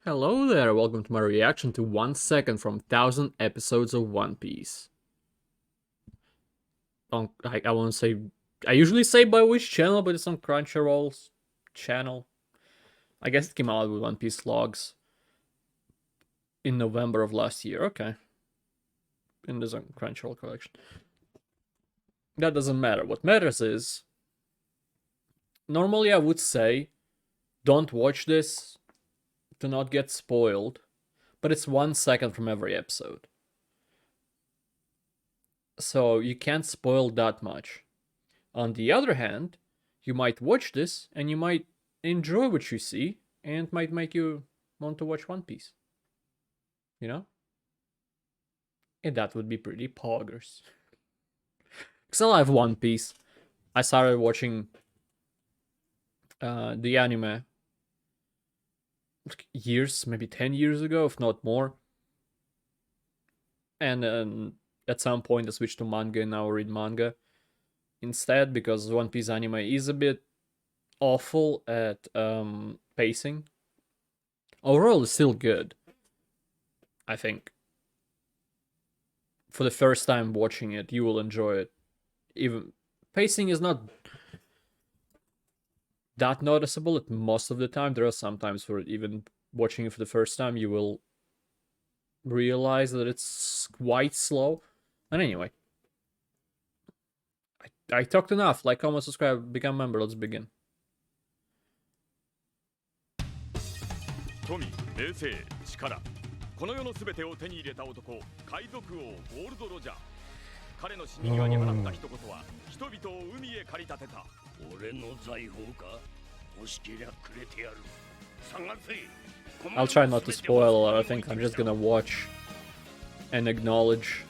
Hello there, welcome to my reaction to 1 second from 1000 episodes of One Piece. I won't say. I usually say by which channel, but it's on Crunchyroll's channel. I guess it came out with One Piece logs in November of last year. Okay. In the Crunchyroll collection. That doesn't matter. What matters is. Normally, I would say don't watch this to not get spoiled, but it's 1 second from every episode. So you can't spoil that much. On the other hand, you might watch this and you might enjoy what you see and might make you want to watch One Piece. You know? And that would be pretty poggers. Because I love One Piece. I started watching the anime years, maybe 10 years ago, if not more. And at some point I switched to manga and now I read manga instead because One Piece anime is a bit awful at pacing. Overall, it's still good, I think. For the first time watching it, you will enjoy it. Even pacing is not that noticeable at most of the time. There are some times where even watching it for the first time, you will realize that it's quite slow. And anyway, I talked enough. Like, comment, subscribe, become a member. Let's begin. 富、名声、力、この世のすべてを手に入れた男、海賊王ゴールド・ロジャー。彼の死に際に放った一言は、人々を海へ駆り立てた。俺の財宝か、欲しけりゃくれてやる。探せ。I'll try not to spoil a lot. I think I'm just gonna watch and acknowledge.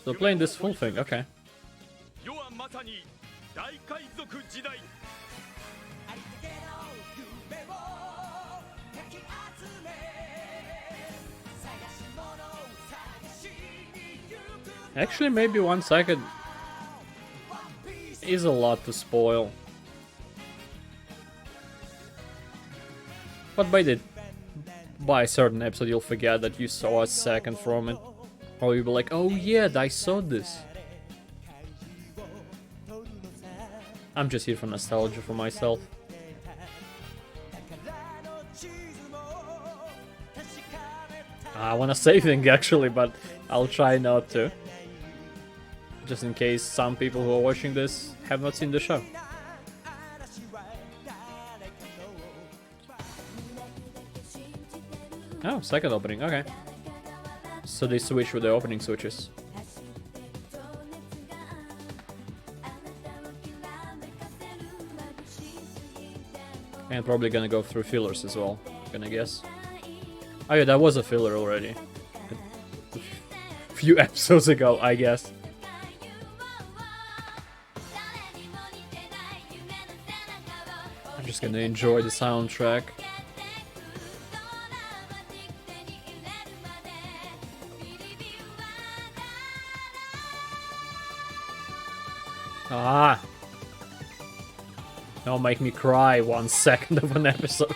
So playing this full thing, okay. Actually, maybe 1 second is a lot to spoil. But by a certain episode, you'll forget that you saw a second from it. Or you'll be like, oh yeah, I saw this. I'm just here for nostalgia for myself. I wanna say things actually, but I'll try not to. Just in case some people who are watching this have not seen the show. Oh, second opening, okay. So they switch with the opening switches. And probably gonna go through fillers as well, gonna guess. Oh yeah, that was a filler already. A few episodes ago, I guess. I'm just gonna enjoy the soundtrack. Ah! Don't make me cry 1 second of an episode.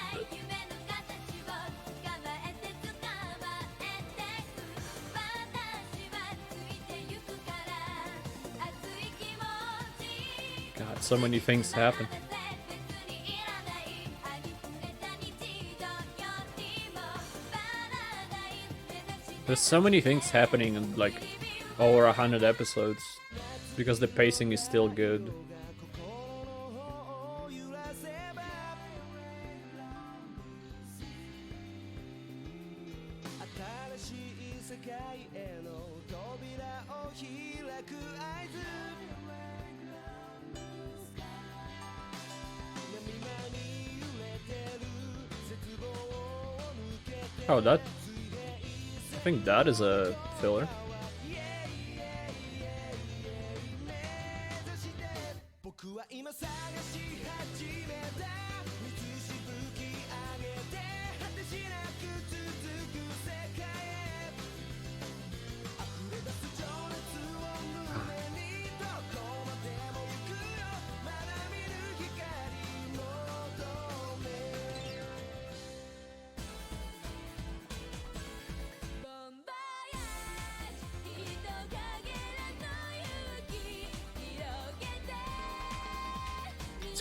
God, so many things happen. There's so many things happening in like over 100 episodes. Because the pacing is still good. Oh, that... I think that is a filler.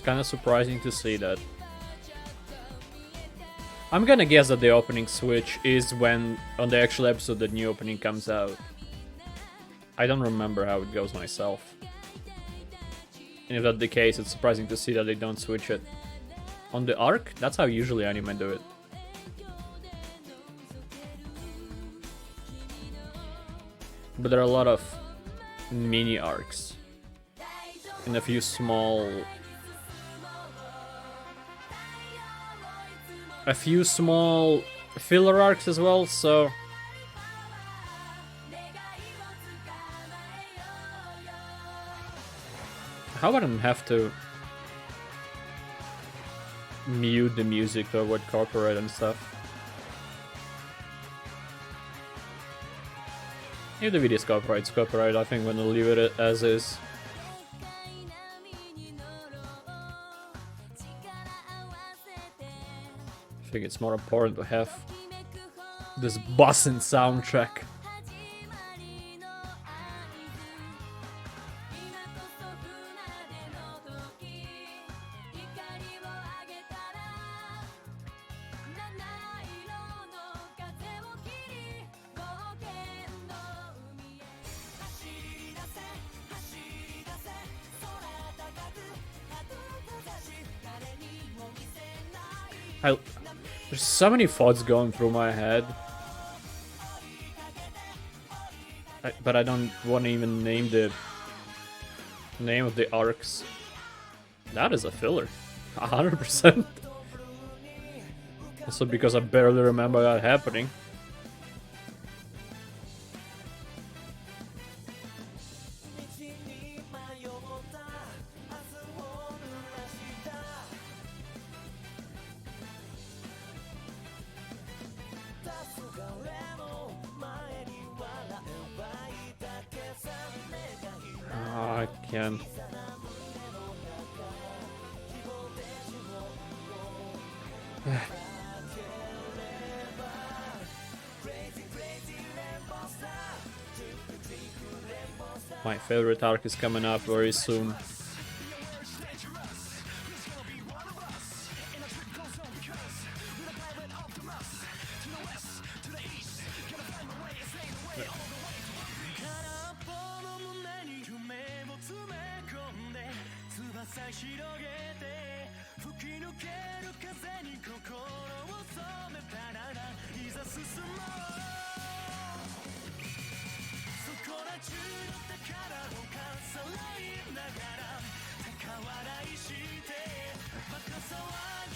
It's kind of surprising to see that. I'm gonna guess that the opening switch is when, on the actual episode, the new opening comes out. I don't remember how it goes myself. And if that's the case, it's surprising to see that they don't switch it. On the arc, that's how usually anime do it. But there are a lot of mini arcs. And a few small filler arcs as well, so how I don't have to mute the music to avoid copyright and stuff. If the video is copyright, it's copyright. I think I'm gonna leave it as is. I think it's more important to have this bussin' soundtrack. There's so many thoughts going through my head. But I don't want to even name the name of the arcs. That is a filler. 100%. Also because I barely remember that happening. I can't. My favorite arc is coming up very soon.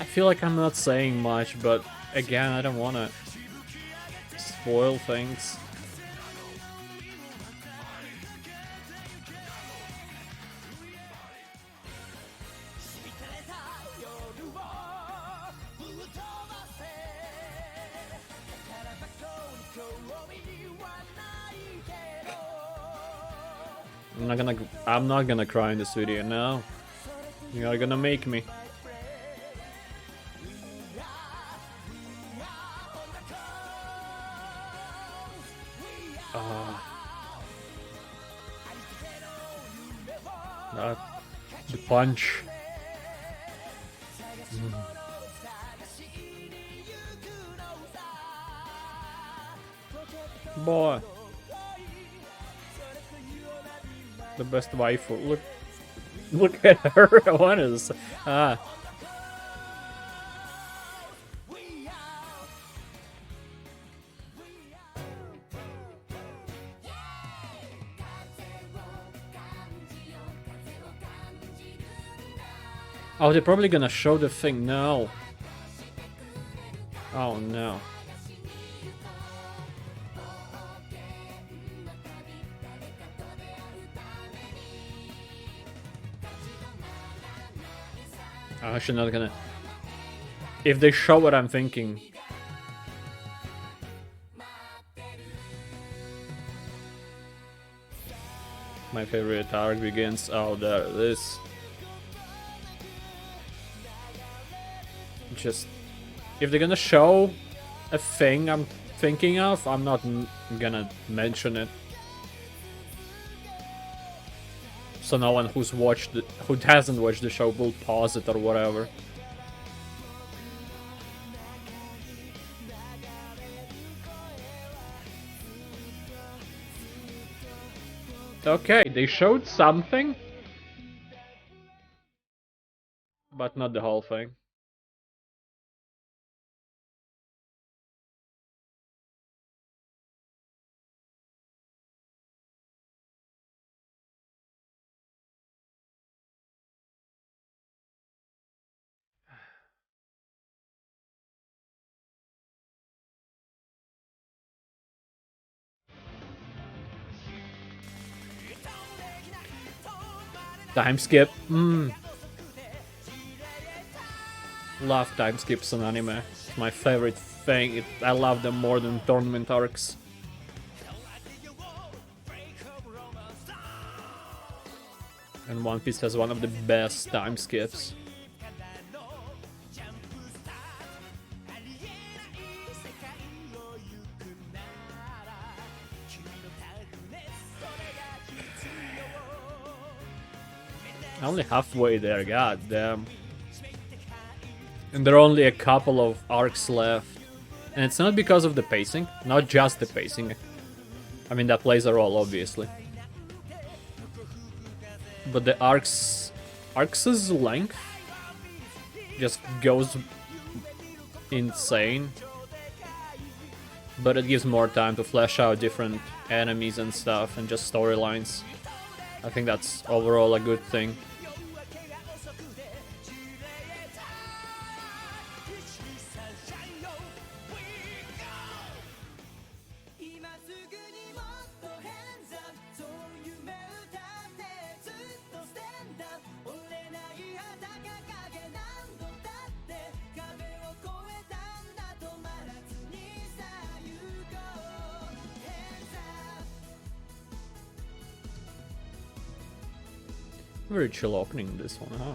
I feel like I'm not saying much, but again, I don't want to spoil things. I'm not gonna cry in this video, no. You're gonna make me. The punch. Boy. The best waifu. Look at her. What is? Oh, they're probably gonna show the thing now. Oh no. I'm actually not gonna. If they show what I'm thinking. My favorite arc begins. Oh, there it is. Just. If they're gonna show a thing I'm thinking of, I'm not gonna mention it. so no one who hasn't watched the show will pause it or whatever. Okay, they showed something, but not the whole thing. Time skip. Love time skips on anime. It's my favorite thing. I love them more than tournament arcs. And One Piece has one of the best time skips. Only halfway there, god damn. And there are only a couple of arcs left. And it's not because of the pacing, not just the pacing. I mean, that plays a role, obviously. But the arcs' length just goes insane. But it gives more time to flesh out different enemies and stuff and just storylines. I think that's overall a good thing. Very chill opening this one, huh?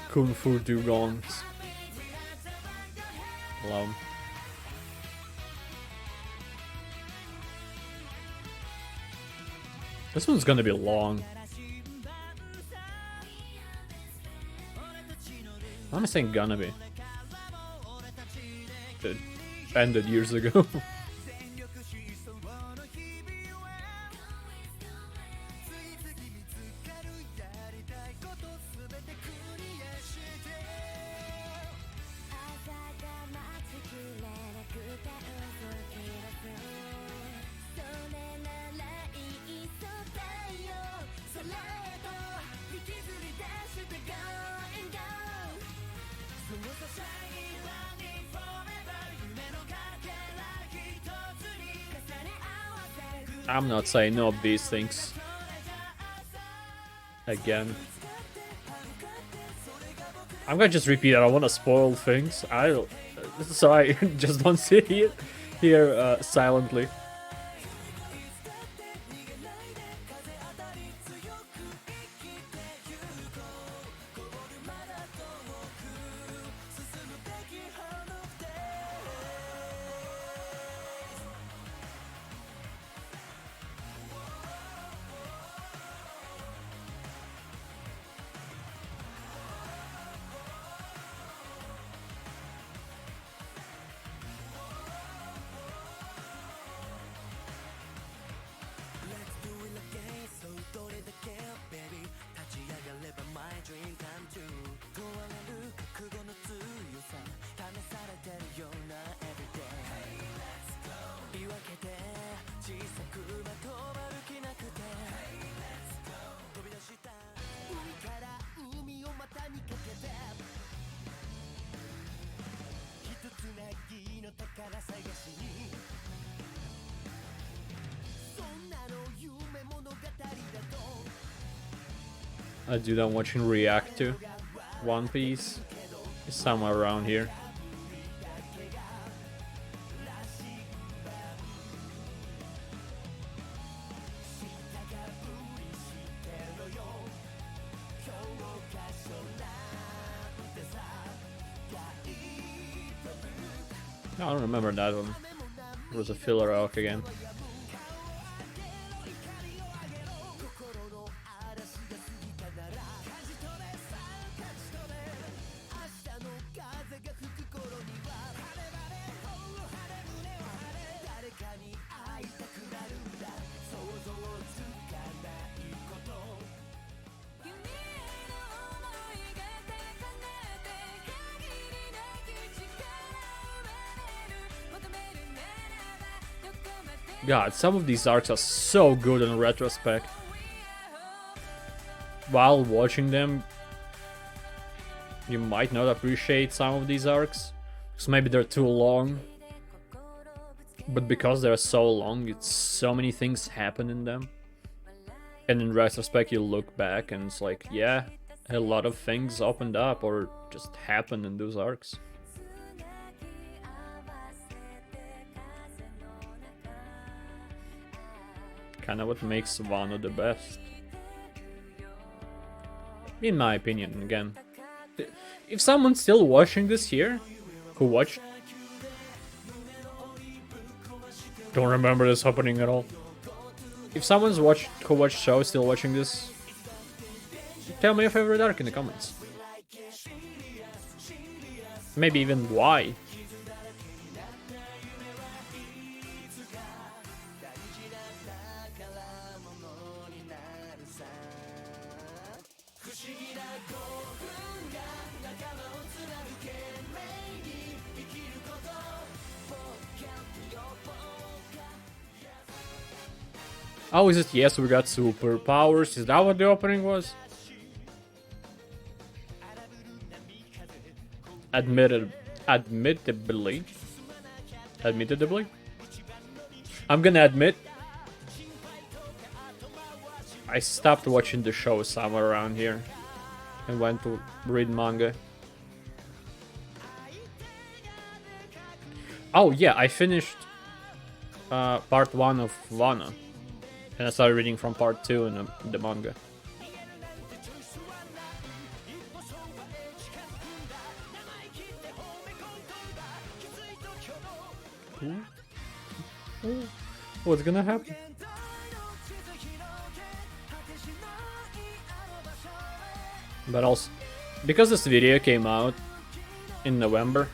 Kung Fu Dugongs. Love 'em. This one's gonna be long. Why am I saying gonna be? It ended years ago. I'm not saying no of these things. Again. I'm gonna just repeat it. I don't want to spoil things. So I just don't sit here silently. A dude I'm watching react to One Piece is somewhere around here. I don't remember that one. It was a filler arc again. God, some of these arcs are so good in retrospect. While watching them, you might not appreciate some of these arcs, because maybe they're too long. But because they're so long, it's so many things happen in them. And in retrospect, you look back and it's like, yeah, a lot of things opened up or just happened in those arcs. Kind of what makes Wano the best. In my opinion, again. If someone's still watching this here, who watched... Don't remember this opening at all. If someone's who watched show still watching this, tell me your favorite arc in the comments. Maybe even why. Oh, is it? Yes, we got superpowers. Is that what the opening was? Admittedly. I'm gonna admit, I stopped watching the show somewhere around here and went to read manga. Oh yeah, I finished part 1 of Wano. And I started reading from part 2 in the manga. What's gonna happen? But also, because this video came out in November,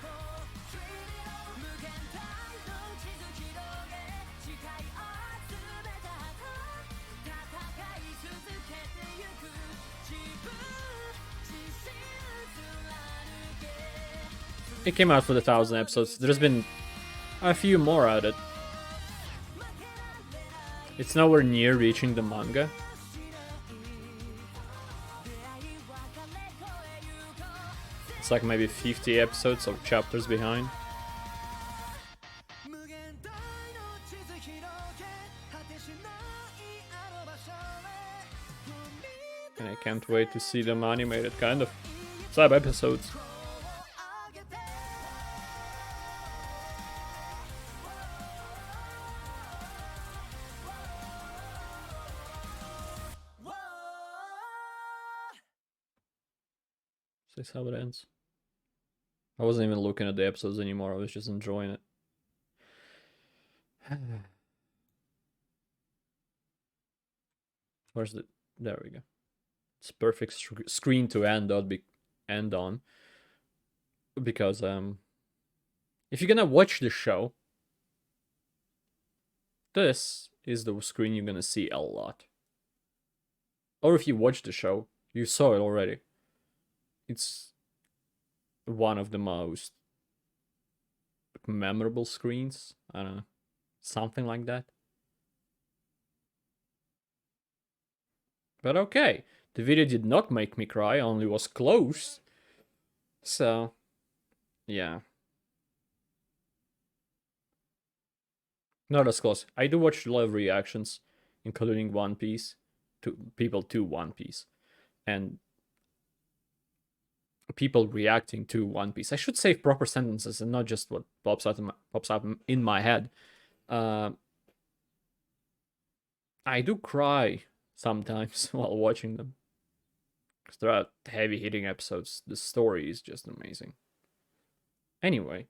it came out for the 1,000 episodes. There's been a few more at it. It's nowhere near reaching the manga. It's like maybe 50 episodes of chapters behind. And I can't wait to see them animated, kind of. Sub episodes. That's how it ends. I wasn't even looking at the episodes anymore, I was just enjoying it. Where's the... There we go. It's perfect screen to end on. Because, if you're gonna watch the show, this is the screen you're gonna see a lot. Or if you watch the show, you saw it already. It's one of the most memorable screens. I don't know. Something like that. But okay. The video did not make me cry, only was close. So, yeah. Not as close. I do watch a lot of reactions, including One Piece, to people to One Piece. And people reacting to One Piece. I should say proper sentences and not just what pops up in my head. I do cry sometimes while watching them. Because there are heavy hitting episodes. The story is just amazing. Anyway,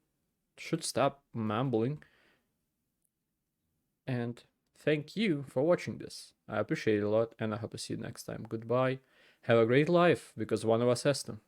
should stop mumbling. And thank you for watching this. I appreciate it a lot, and I hope to see you next time. Goodbye. Have a great life, because one of us has to.